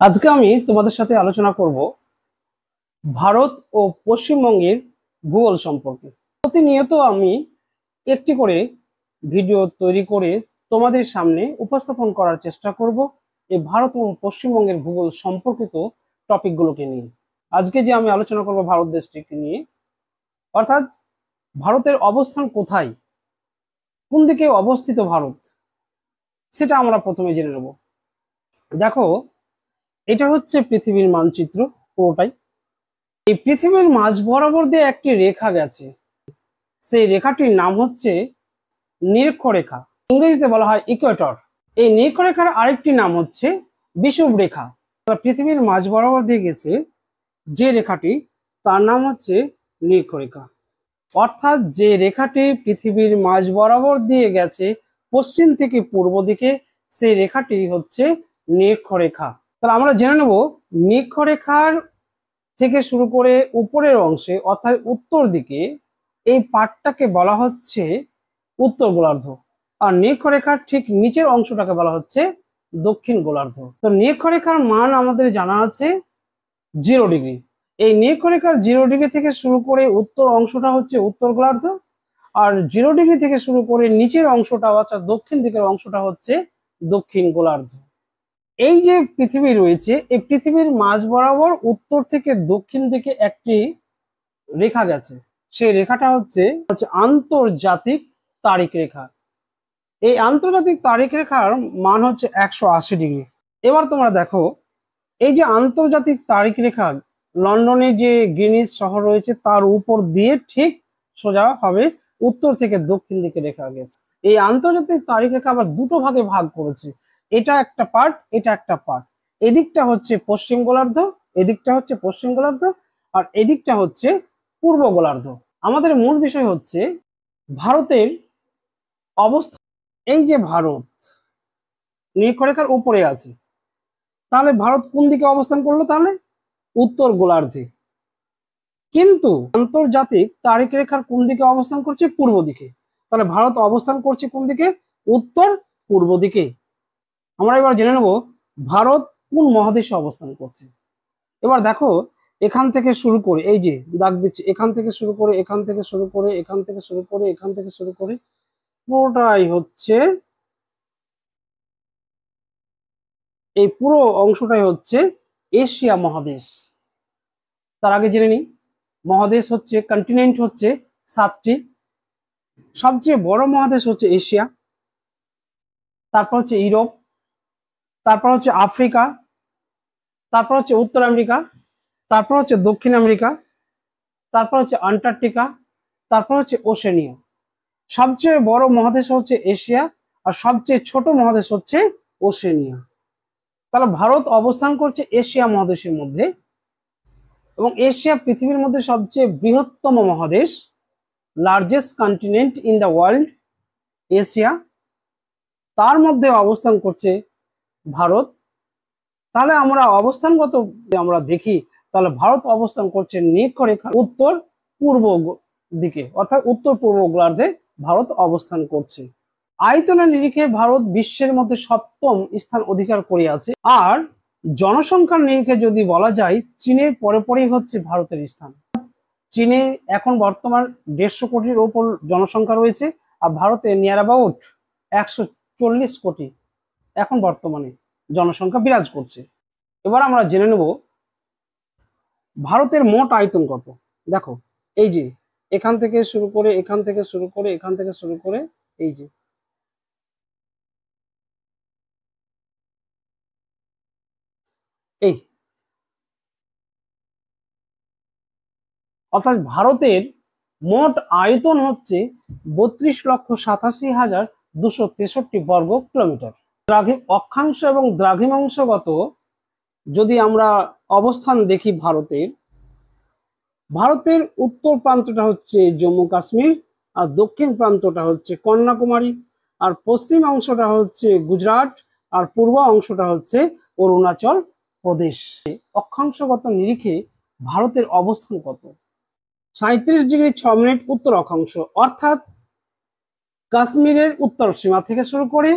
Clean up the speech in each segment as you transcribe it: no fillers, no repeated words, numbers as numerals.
আজকে আমি তোমাদের সাথে আলোচনা করব ভারত ও পশ্চিমবঙ্গের ভূগোল সম্পর্কে। প্রতিনিয়ত আমি একটি করে ভিডিও তৈরি করে তোমাদের সামনে উপস্থাপন করার চেষ্টা করব এই ভারত ও পশ্চিমবঙ্গের ভূগোল সম্পর্কিত টপিকগুলোকে নিয়ে। আজকে যে আমি আলোচনা করব ভারত দেশটিকে নিয়ে, অর্থাৎ ভারতের অবস্থান কোথায়, কোন দিকে অবস্থিত ভারত, সেটা আমরা প্রথমে জেনে নেব। দেখো, এটা হচ্ছে পৃথিবীর মানচিত্র পুরোটাই। এই পৃথিবীর মাঝ বরাবর দিয়ে একটি রেখা গেছে, সেই রেখাটির নাম হচ্ছে নিরক্ষরেখা, ইংরেজিতে বলা হয় ইকুয়েটর। এই নিরক্ষরেখার আরেকটি নাম হচ্ছে বিষুব রেখা। পৃথিবীর মাঝ বরাবর দিয়ে গেছে যে রেখাটি, তার নাম হচ্ছে নিরক্ষরেখা। অর্থাৎ যে রেখাটি পৃথিবীর মাঝ বরাবর দিয়ে গেছে পশ্চিম থেকে পূর্ব দিকে, সেই রেখাটি হচ্ছে নিরক্ষরেখা। তাহলে আমরা জেনে নেব নিরক্ষরেখার থেকে শুরু করে উপরের অংশে অর্থাৎ উত্তর দিকে এই পার্টটাকে বলা হচ্ছে উত্তর গোলার্ধ, আর নিরক্ষরেখার ঠিক নিচের অংশটাকে বলা হচ্ছে দক্ষিণ গোলার্ধ। তো নিরক্ষরেখার মান আমাদের জানা আছে 0 ডিগ্রি। এই নিরক্ষরেখার 0 ডিগ্রি থেকে শুরু করে উত্তর অংশটা হচ্ছে উত্তর গোলার্ধ, আর 0 ডিগ্রি থেকে শুরু করে নিচের অংশটা অর্থাৎ দক্ষিণ দিকের অংশটা হচ্ছে দক্ষিণ গোলার্ধ। এই যে পৃথিবী রয়েছে, এই পৃথিবীর মাঝ বরাবর উত্তর থেকে দক্ষিণ দিকে একটি রেখা গেছে, সেই রেখাটা হচ্ছে আন্তর্জাতিক তারিখ রেখা। এই আন্তর্জাতিক তারিখ রেখার মান হচ্ছে 180 ডিগ্রি। এবার তোমরা দেখো, এই যে আন্তর্জাতিক তারিখ রেখা, লন্ডনে যে গ্রিনিচ শহর রয়েছে তার উপর দিয়ে ঠিক সোজা হবে উত্তর থেকে দক্ষিণ দিকে রেখা গেছে। এই আন্তর্জাতিক তারিখ রেখা আবার দুটো ভাগে ভাগ করেছে, এটা একটা পার্ট, এটা একটা পার্ট। এদিকটা হচ্ছে পশ্চিম গোলার্ধ, এদিকটা হচ্ছে পশ্চিম গোলার্ধ, আর এদিকটা হচ্ছে পূর্ব গোলার্ধ। আমাদের মূল বিষয় হচ্ছে ভারতের অবস্থা। এই যে ভারত নিরক্ষরেখার উপরে আছে, তাহলে ভারত কোন দিকে অবস্থান করলো? তাহলে উত্তর গোলার্ধে। কিন্তু আন্তর্জাতিক তারিখ রেখার কোন দিকে অবস্থান করছে? পূর্ব দিকে। তাহলে ভারত অবস্থান করছে কোন দিকে? উত্তর পূর্ব দিকে। আমরা এবার জেনে নেব ভারত কোন মহাদেশে অবস্থান করছে। এবার দেখো, এখান থেকে শুরু করে, এই যে দাগ দিচ্ছে, এখান থেকে শুরু করে, এখান থেকে শুরু করে, এখান থেকে শুরু করে, এখান থেকে শুরু করে পুরোটাই হচ্ছে, এই পুরো অংশটাই হচ্ছে এশিয়া মহাদেশ। তার আগে জেনে নিই, মহাদেশ হচ্ছে, কন্টিনেন্ট হচ্ছে 7টি। সবচেয়ে বড় মহাদেশ হচ্ছে এশিয়া, তারপর হচ্ছে ইউরোপ, তারপর হচ্ছে আফ্রিকা, তারপর হচ্ছে উত্তর আমেরিকা, তারপর হচ্ছে দক্ষিণ আমেরিকা, তারপর হচ্ছে আন্টার্কটিকা, তারপর হচ্ছে ওশেনিয়া। সবচেয়ে বড় মহাদেশ হচ্ছে এশিয়া, আর সবচেয়ে ছোট মহাদেশ হচ্ছে ওশেনিয়া। তাহলে ভারত অবস্থান করছে এশিয়া মহাদেশের মধ্যে, এবং এশিয়া পৃথিবীর মধ্যে সবচেয়ে বৃহত্তম মহাদেশ, largest continent in the world, Asia, তার মধ্যে অবস্থান করছে ভারত। তাহলে আমরা অবস্থানগত আমরা দেখি, তাহলে ভারত অবস্থান করছে নিরক্ষরেখা উত্তর পূর্ব দিকে, অর্থাৎ উত্তর পূর্ব গোলার্ধে ভারত অবস্থান করছে। আয়তনের নিরিখে ভারত বিশ্বের মধ্যে 7ম স্থান অধিকার করে আছে, আর জনসংখ্যার নিরিখে যদি বলা যায় চীনের পরে পরেই হচ্ছে ভারতের স্থান। চীনে এখন বর্তমান 150 কোটির ওপর জনসংখ্যা রয়েছে, আর ভারতে নিয়ার অ্যাবাউট 140 কোটি এখন বর্তমানে জনসংখ্যা বিরাজ করছে। এবার আমরা জেনে নেব ভারতের মোট আয়তন কত। দেখো, এই যে এখান থেকে শুরু করে, এখান থেকে শুরু করে, এখান থেকে শুরু করে, এই যে এই, অর্থাৎ ভারতের মোট আয়তন হচ্ছে 32,87,263 বর্গ কিলোমিটার। অক্ষাংশ এবং দ্রাঘিমাংশগত যদি আমরা অবস্থান দেখি ভারতের, ভারতের উত্তর প্রান্তটা হচ্ছে জম্মু কাশ্মীর, আর দক্ষিণ প্রান্তটা হচ্ছে কন্যাকুমারী, আর পশ্চিম অংশটা হচ্ছে গুজরাট, আর পূর্ব অংশটা হচ্ছে অরুণাচল প্রদেশ। অক্ষাংশগত নিরিখে ভারতের অবস্থান কত? 37 ডিগ্রি 6 মিনিট উত্তর অক্ষাংশ, অর্থাৎ কাশ্মীরের উত্তর সীমা থেকে শুরু করে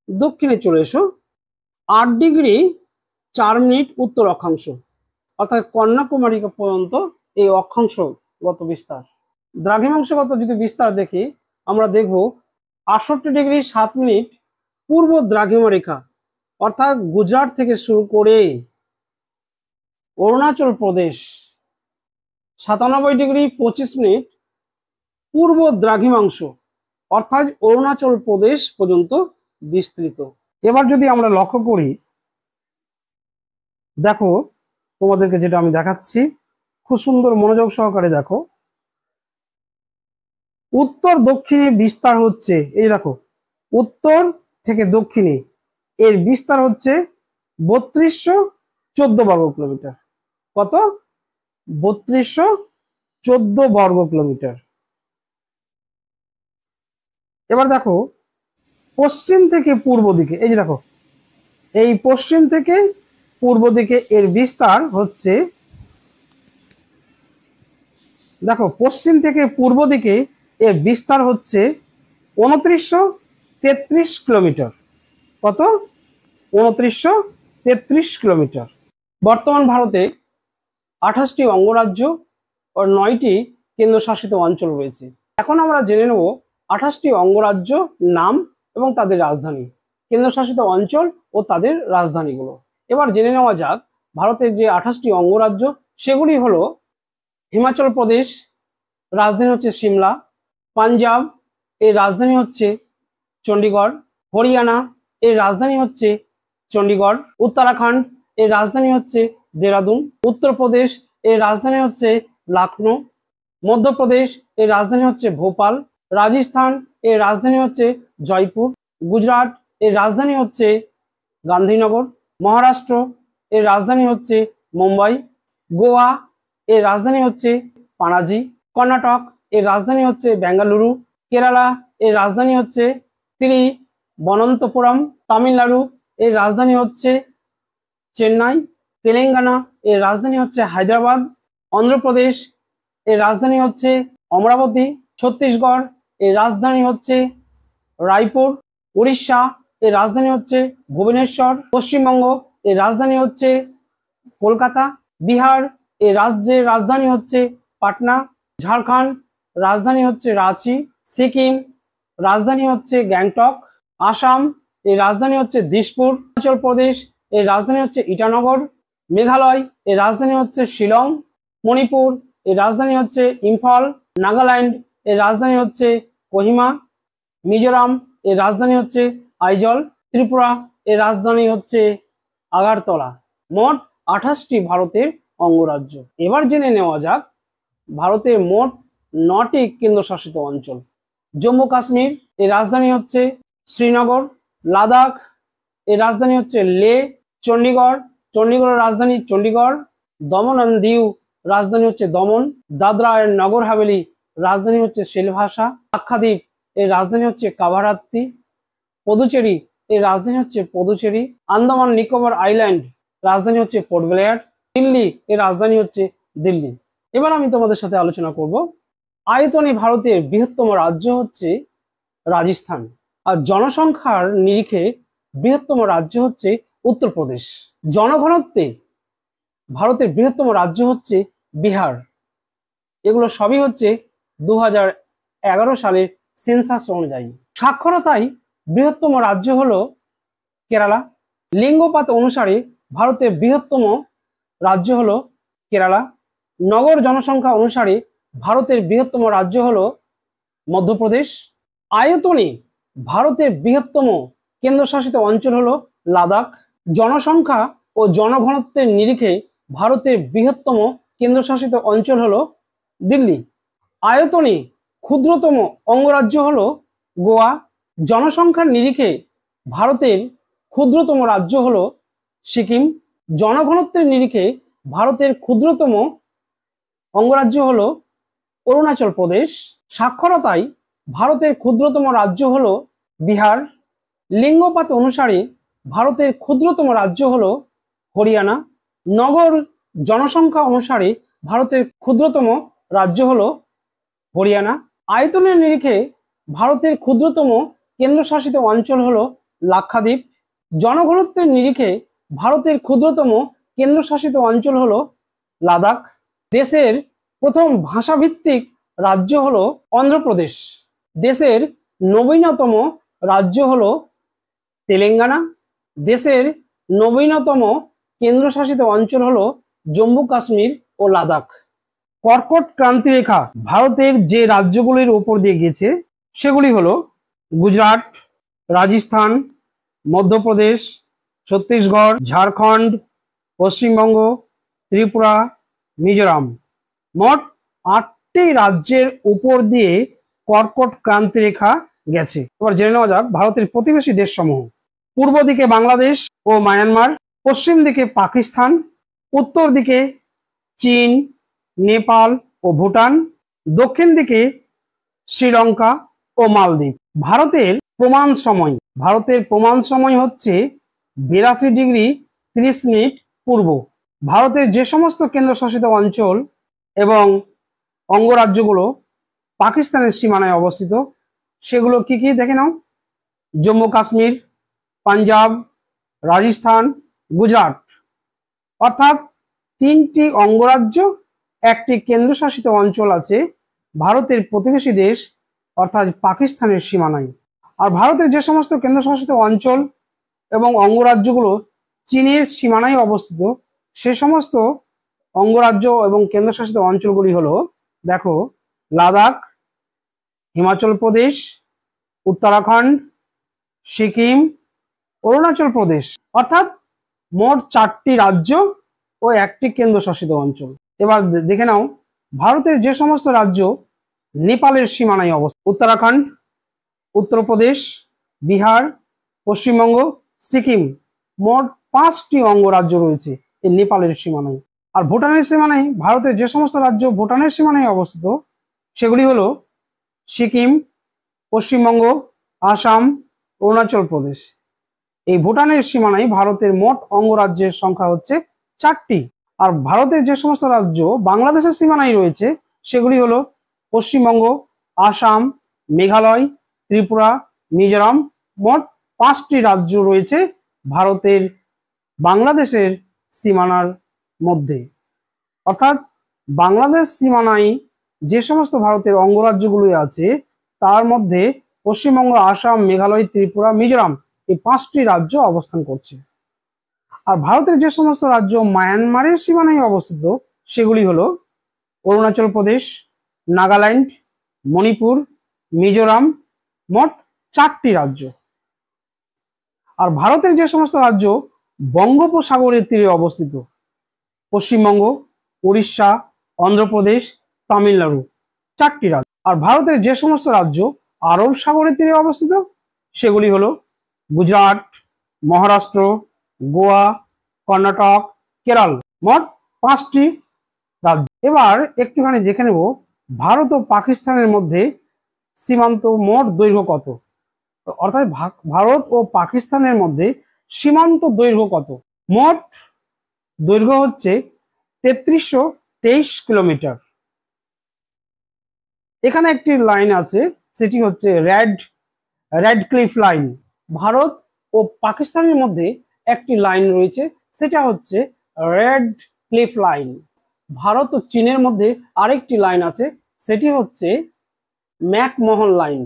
দক্ষিণে চলে এসো 8 ডিগ্রি 4 মিনিট উত্তর অক্ষাংশ, অর্থাৎ কন্যাকুমারী পর্যন্ত এই অক্ষাংশগত বিস্তার। দ্রাঘিমাংশগত যদি বিস্তার দেখি, আমরা দেখব 68°7' পূর্ব দ্রাঘিমা রেখা, অর্থাৎ গুজরাট থেকে শুরু করে অরুণাচল প্রদেশ 97°25' পূর্ব দ্রাঘিমাংশ, অর্থাৎ অরুণাচল প্রদেশ পর্যন্ত বিস্তৃত। এবার যদি আমরা লক্ষ্য করি, দেখো তোমাদেরকে যেটা আমি দেখাচ্ছি, খুব সুন্দর মনোযোগ সহকারে দেখো। উত্তর দক্ষিণে বিস্তার হচ্ছে, এই দেখো উত্তর থেকে দক্ষিণে এর বিস্তার হচ্ছে 3214 বর্গ কিলোমিটার। কত? 3214 বর্গ কিলোমিটার। এবার দেখো পশ্চিম থেকে পূর্ব দিকে, এই যে দেখো এই পশ্চিম থেকে পূর্ব দিকে এর বিস্তার হচ্ছে, দেখো পশ্চিম থেকে পূর্ব দিকে এর বিস্তার হচ্ছে 2933 কিলোমিটার। কত? 2933 কিলোমিটার। বর্তমান ভারতে 28টি অঙ্গরাজ্য ও 9টি কেন্দ্রশাসিত অঞ্চল রয়েছে। এখন আমরা জেনে নেব 28টি অঙ্গরাজ্য নাম এবং তাদের রাজধানী, কেন্দ্রশাসিত অঞ্চল ও তাদের রাজধানীগুলো। এবার জেনে নেওয়া যাক ভারতের যে 28টি অঙ্গরাজ্য, সেগুলি হলো হিমাচল প্রদেশ, রাজধানী হচ্ছে সিমলা। পাঞ্জাব, এর রাজধানী হচ্ছে চণ্ডীগড়। হরিয়ানা, এর রাজধানী হচ্ছে চণ্ডীগড়। উত্তরাখণ্ড, এর রাজধানী হচ্ছে দেরাদুন। উত্তরপ্রদেশ, এর রাজধানী হচ্ছে লখনউ। মধ্যপ্রদেশ, এর রাজধানী হচ্ছে ভোপাল। রাজস্থান, এর রাজধানী হচ্ছে জয়পুর। গুজরাট, এর রাজধানী হচ্ছে গান্ধীনগর। মহারাষ্ট্র, এর রাজধানী হচ্ছে মুম্বাই। গোয়া, এর রাজধানী হচ্ছে পানাজি। কর্ণাটক, এর রাজধানী হচ্ছে বেঙ্গালুরু। কেরালা, এর রাজধানী হচ্ছে তিরুবনন্তপুরম। তামিলনাড়ু, এর রাজধানী হচ্ছে চেন্নাই। তেলেঙ্গানা, এর রাজধানী হচ্ছে হায়দ্রাবাদ। অন্ধ্রপ্রদেশ, এর রাজধানী হচ্ছে অমরাবতী। ছত্তিশগড়, এর রাজধানী হচ্ছে রায়পুর। উড়িষ্যা, এর রাজধানী হচ্ছে ভুবনেশ্বর। পশ্চিমবঙ্গ, এর রাজধানী হচ্ছে কলকাতা। বিহার, এর রাজ্যের রাজধানী হচ্ছে পাটনা। ঝাড়খণ্ড, রাজধানী হচ্ছে রাঁচি। সিকিম, রাজধানী হচ্ছে গ্যাংটক। আসাম, এর রাজধানী হচ্ছে দিসপুর। অরুণাচল প্রদেশ, এর রাজধানী হচ্ছে ইটানগর। মেঘালয়, এর রাজধানী হচ্ছে শিলং। মণিপুর, এর রাজধানী হচ্ছে ইম্ফল। নাগাল্যান্ড, এর রাজধানী হচ্ছে কোহিমা। মিজোরাম, এর রাজধানী হচ্ছে আইজল। ত্রিপুরা, এর রাজধানী হচ্ছে আগারতলা। মোট 28টি ভারতের অঙ্গরাজ্য। এবার জেনে নেওয়া যাক ভারতের মোট 9টি কেন্দ্রশাসিত অঞ্চল। জম্মু কাশ্মীর, এর রাজধানী হচ্ছে শ্রীনগর। লাদাখ, এর রাজধানী হচ্ছে লে। চণ্ডীগড়, চণ্ডীগড়ের রাজধানী চণ্ডীগড়। দমন এন্ড দিউ, রাজধানী হচ্ছে দমন। দাদরা এন্ড নগর হাভেলি, রাজধানী হচ্ছে সিলভাসা। লাক্ষাদ্বীপ, এর রাজধানী হচ্ছে কাভারাত্তি। পদুচেরি, এর রাজধানী হচ্ছে পদুচেরি। আন্দামান নিকোবর আইল্যান্ড, রাজধানী হচ্ছে পোর্ট ব্লেয়ার। দিল্লি, এর রাজধানী হচ্ছে দিল্লি। এবার আমি তোমাদের সাথে আলোচনা করব আয়তনে ভারতের বৃহত্তম রাজ্য হচ্ছে রাজস্থান, আর জনসংখ্যার নিরিখে বৃহত্তম রাজ্য হচ্ছে উত্তরপ্রদেশ। জনঘনত্বে ভারতের বৃহত্তম রাজ্য হচ্ছে বিহার। এগুলো সবই হচ্ছে 2011 সালের সেন্সাস অনুযায়ী। সাক্ষরতায় বৃহত্তম রাজ্য হলো কেরালা। লিঙ্গপাত অনুসারে ভারতের বৃহত্তম রাজ্য হলো কেরালা। নগর জনসংখ্যা অনুসারে ভারতের বৃহত্তম রাজ্য হলো মধ্যপ্রদেশ। আয়তনে ভারতের বৃহত্তম কেন্দ্রশাসিত অঞ্চল হলো লাদাখ। জনসংখ্যা ও জনঘনত্বের নিরিখে ভারতের বৃহত্তম কেন্দ্রশাসিত অঞ্চল হলো দিল্লি। আয়তনে ক্ষুদ্রতম অঙ্গরাজ্য হলো গোয়া। জনসংখ্যার নিরিখে ভারতের ক্ষুদ্রতম রাজ্য হলো সিকিম। জনঘনত্বের নিরিখে ভারতের ক্ষুদ্রতম অঙ্গরাজ্য হলো অরুণাচল প্রদেশ। সাক্ষরতায় ভারতের ক্ষুদ্রতম রাজ্য হলো বিহার। লিঙ্গপাত অনুসারে ভারতের ক্ষুদ্রতম রাজ্য হলো হরিয়ানা। নগর জনসংখ্যা অনুসারে ভারতের ক্ষুদ্রতম রাজ্য হলো হরিয়ানা। আয়তনের নিরিখে ভারতের ক্ষুদ্রতম কেন্দ্রশাসিত অঞ্চল হলো লাক্ষাদ্বীপ। জনঘনত্বের নিরিখে ভারতের ক্ষুদ্রতম কেন্দ্রশাসিত অঞ্চল হলো লাদাখ। দেশের প্রথম ভাষাভিত্তিক রাজ্য হলো অন্ধ্রপ্রদেশ। দেশের নবীনতম রাজ্য হলো তেলেঙ্গানা। দেশের নবীনতম কেন্দ্রশাসিত অঞ্চল হলো জম্মু কাশ্মীর ও লাদাখ। কর্কট ক্রান্তি রেখা ভারতের যে রাজ্যগুলির উপর দিয়ে গেছে সেগুলি হলো গুজরাট, রাজস্থান, মধ্যপ্রদেশ, ছত্তিশগড়, ঝাড়খণ্ড, পশ্চিমবঙ্গ, ত্রিপুরা, মিজোরাম। মোট 8টি রাজ্যের উপর দিয়ে কর্কট ক্রান্তি রেখা গেছে। এবার জেনে নেওয়া যাক ভারতের প্রতিবেশী দেশসমূহ। পূর্ব দিকে বাংলাদেশ ও মায়ানমার, পশ্চিম দিকে পাকিস্তান, উত্তর দিকে চীন, নেপাল ও ভুটান, দক্ষিণ দিকে শ্রীলঙ্কা ও মালদ্বীপ। ভারতের প্রমাণ সময় হচ্ছে 82°30' পূর্ব। ভারতের যে সমস্ত কেন্দ্রশাসিত অঞ্চল এবং অঙ্গরাজ্যগুলো পাকিস্তানের সীমানায় অবস্থিত সেগুলো কি কি দেখে নাও। জম্মু কাশ্মীর, পাঞ্জাব, রাজস্থান, গুজরাট, অর্থাৎ 3টি অঙ্গরাজ্য, 1টি কেন্দ্রশাসিত অঞ্চল আছে ভারতের প্রতিবেশী দেশ অর্থাৎ পাকিস্তানের সীমানায়। আর ভারতের যে সমস্ত কেন্দ্রশাসিত অঞ্চল এবং অঙ্গরাজ্যগুলো চীনের সীমানায় অবস্থিত সে সমস্ত অঙ্গরাজ্য এবং কেন্দ্রশাসিত অঞ্চলগুলি হলো, দেখো, লাদাখ, হিমাচল প্রদেশ, উত্তরাখণ্ড, সিকিম, অরুণাচল প্রদেশ, অর্থাৎ মোট 4টি রাজ্য ও 1টি কেন্দ্রশাসিত অঞ্চল। এবার দেখে নাও ভারতের যে সমস্ত রাজ্য নেপালের সীমানায় অবস্থিত। উত্তরাখণ্ড, উত্তরপ্রদেশ, বিহার, পশ্চিমবঙ্গ, সিকিম, মোট 5টি অঙ্গরাজ্য রয়েছে এই নেপালের সীমানায়। আর ভুটানের সীমানায় ভারতের যে সমস্ত রাজ্য ভুটানের সীমানায় অবস্থিত সেগুলি হলো সিকিম, পশ্চিমবঙ্গ, আসাম, অরুণাচল প্রদেশ। এই ভুটানের সীমানায় ভারতের মোট অঙ্গরাজ্যের সংখ্যা হচ্ছে 4টি। আর ভারতের যে সমস্ত রাজ্য বাংলাদেশের সীমানায় রয়েছে সেগুলি হলো পশ্চিমবঙ্গ, আসাম, মেঘালয়, ত্রিপুরা, মিজোরাম। মোট 5টি রাজ্য রয়েছে ভারতের বাংলাদেশের সীমানার মধ্যে। অর্থাৎ বাংলাদেশ সীমানায় যে সমস্ত ভারতের অঙ্গরাজ্যগুলি আছে তার মধ্যে পশ্চিমবঙ্গ, আসাম, মেঘালয়, ত্রিপুরা, মিজোরাম এই 5টি রাজ্য অবস্থান করছে। আর ভারতের যে সমস্ত রাজ্য মায়ানমারের সীমানায় অবস্থিত সেগুলি হলো অরুণাচল প্রদেশ, নাগাল্যান্ড, মণিপুর, মিজোরাম। মোট 4টি রাজ্য। আর ভারতের যে সমস্ত রাজ্য বঙ্গোপসাগরের তীরে অবস্থিত পশ্চিমবঙ্গ, উড়িষ্যা, অন্ধ্রপ্রদেশ, তামিলনাড়ু, 4টি রাজ্য। আর ভারতের যে সমস্ত রাজ্য আরব সাগরের তীরে অবস্থিত সেগুলি হলো গুজরাট, মহারাষ্ট্র, গোয়া, কর্ণাটক, কেরল। মোট 5টি রাজ্য। এবার একটুখানি দেখে নেব ভারত ও পাকিস্তানের মধ্যে সীমান্ত মোট দৈর্ঘ্য কত, অর্থাৎ ভারত ও পাকিস্তানের মধ্যে সীমান্ত দৈর্ঘ্য কত। মোট দৈর্ঘ্য হচ্ছে 3323 কিলোমিটার। এখানে একটি লাইন আছে সেটি হচ্ছে রেড ক্লিফ লাইন। ভারত ও পাকিস্তানের মধ্যে একটি লাইন রয়েছে সেটা হচ্ছে রেড ক্লিফ লাইন। ভারত ও চীনের মধ্যে আরেকটি লাইন আছে সেটি হচ্ছে ম্যাকমোহন লাইন।